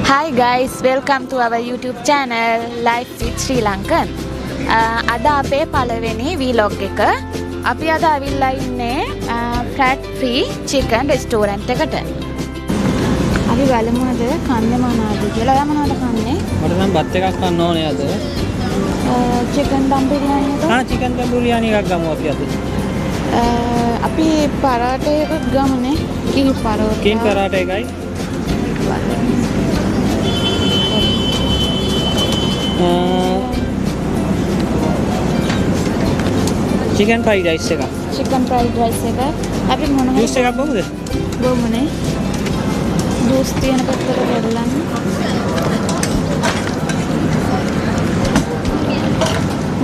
Hi guys, welcome to our YouTube channel Life with Sri Lankan. අද අපේ පළවෙනි vlog එක. අපි අද අවිල්ලා ඉන්නේ fat free chicken restaurant එකට. අපි බලමු අද කන්නේ මොනවද කියලා. ඔයා මොනවද කන්නේ? මට නම් බත් එකක් කන්න ඕනේ අද. chicken dum biryani එක. chicken dum biryani එකක් ගමු අපි අද. අපි පරාටේ එකක් ගමුනේ. කිරි පරාටේ. කිරි පරාටේ එකයි. chicken fried rice එක. chicken fried rice එක. අපි මොනවද? juice එකක් බමුද? බොමුනේ. juice තියෙන පැත්තට බලන්න.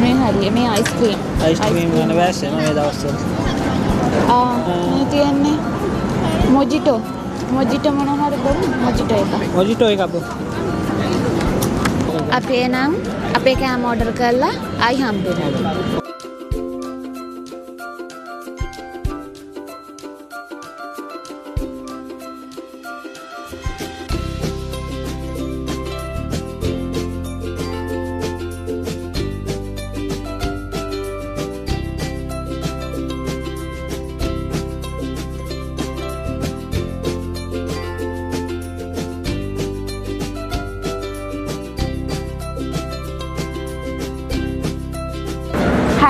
මේ හරිය මේ ice cream යන වැස්සේ මේ දවස්වල. මේ තියන්නේ mojito මොනවද බොමු? mojito එක බොමු. අපි එනම් අපේ කෑම ඕඩර් කරලා ආයි හම්බෙනවා.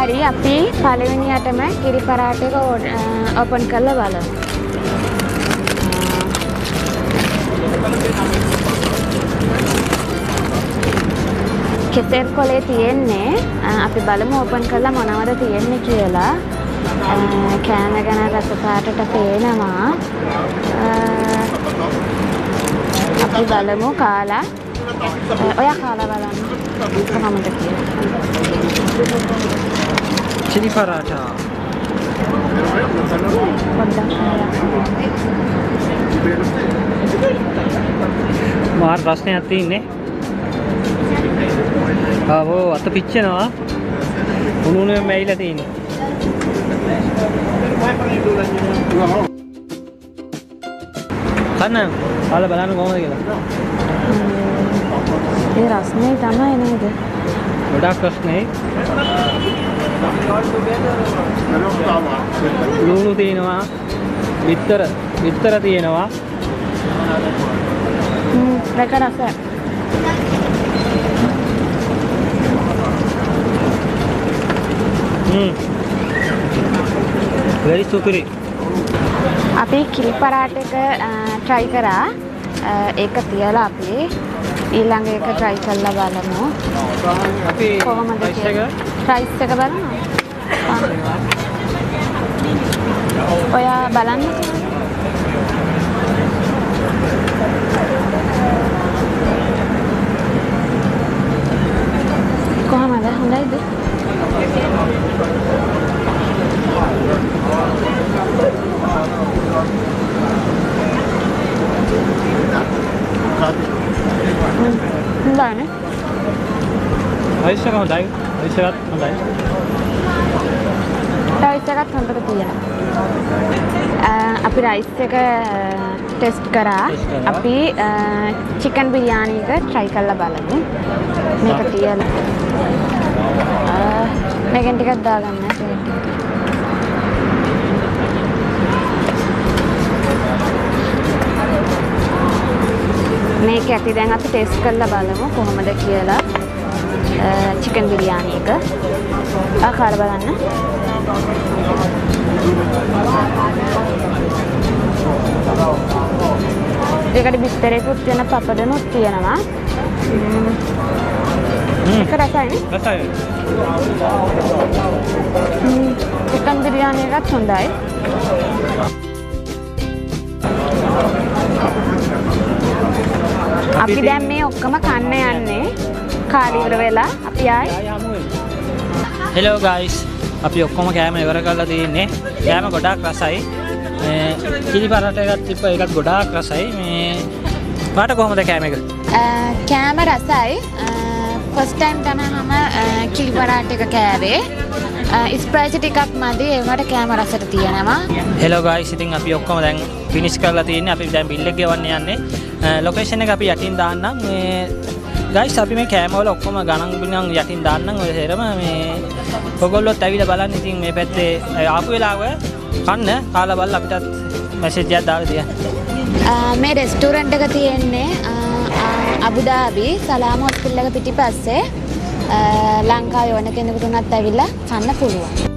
හරි අපි පළවෙනියටම කිරි පරාටේ එක ඕපන් කරලා බලමු. කෙසර් කොලේ තියෙන්නේ අපි බලමු ඕපන් කරලා මොනවද තියෙන්නේ කියලා. කෑම ගැන රස පාටට පේනවා. අපි බලමු කාලා. ඔයා කාලා බලන්න කොහොමද කියලා. chili paratha. මාර ප්‍රශ්නයක් තියෙන්නේ. ආවෝ අත පිච්චෙනවා. උණුනේ මැයිලා තියෙන්නේ. කන්න ආල බලන්න කොහොමද කියලා. ඒ රස්නේ තමයි නේද? ගොඩක් රස්නේ. ලුණු තියෙනවා. බිත්තර තියෙනවා. මේක රසයි. very superior. අපි කිරි පරාට එක try කරා. ඒක තියලා අපි ඊළඟ එක try කරලා බලමු. අපි කොහොමද කියලා. price එක බලන්න. ඔයා බලන්න. කොහොමද? හොඳයිද? හොඳයිනේ. rice එක හොඳයි. rice එකත් හොඳයි. rice එකත් හොඳට තියෙනවා. අපි rice එක ටෙස්ට් කරා. අපි chicken biryani එක try කරලා බලමු. මේක තියලා. මේකෙන් ටිකක් දාගන්න. මේක ඇති දැන් අපි ටෙස්ට් කරලා බලමු කොහොමද කියලා. chicken biryani එක. කාලා බලන්න. ඒකට බිස්තරේකුත් තියෙන පපඩනුත් තියෙනවා. ඒක රසයිනේ. රසයි. chicken biryani එකත් හොඳයි. අපි දැන් මේ ඔක්කොම කන්න යන්නේ. කාලි ඉවර වෙලා අපි ආයි හමු වෙමු. hello guys. අපි ඔක්කොම කෑම ඉවර කරලා තියෙන්නේ. කෑම ගොඩාක් රසයි. මේ කිරි පරාටා එකත් තිබ්බ ඒකත් ගොඩාක් රසයි. මේ වාට කොහොමද කෑම එක? කෑම රසයි. first time තමයි මම කිරි පරාටා එක කෑවේ. ස්ප්‍රයිසි ටිකක් මදි. ඒ වුණාට කෑම රසට තියෙනවා. hello guys. ඉතින් අපි ඔක්කොම දැන් ෆිනිෂ් කරලා තියෙන්නේ. අපි දැන් බිල් එක ගෙවන්න යන්නේ. ලොකේෂන් එක අපි යටින් දාන්නම්. මේ ගයිස් අපි මේ කෑම වල ඔක්කොම ගණන් බිනන් යටින් දාන්නම් ඔය හැරම මේ ඔයගොල්ලොත් ඇවිල්ලා බලන්න. ඉතින් මේ පැත්තේ ආපු වෙලාව කන්න කාලා බලලා අපිටත් මැසේජ් එකක් දාලා තියන්න. මේ රෙස්ටෝරන්ට් එක තියෙන්නේ අබුදාබි සලාම හොස්පිටල් එක පිටිපස්සේ. ලංකාවේ ඕන කෙනෙකුට උනත් ඇවිල්ලා කන්න පුළුවන්.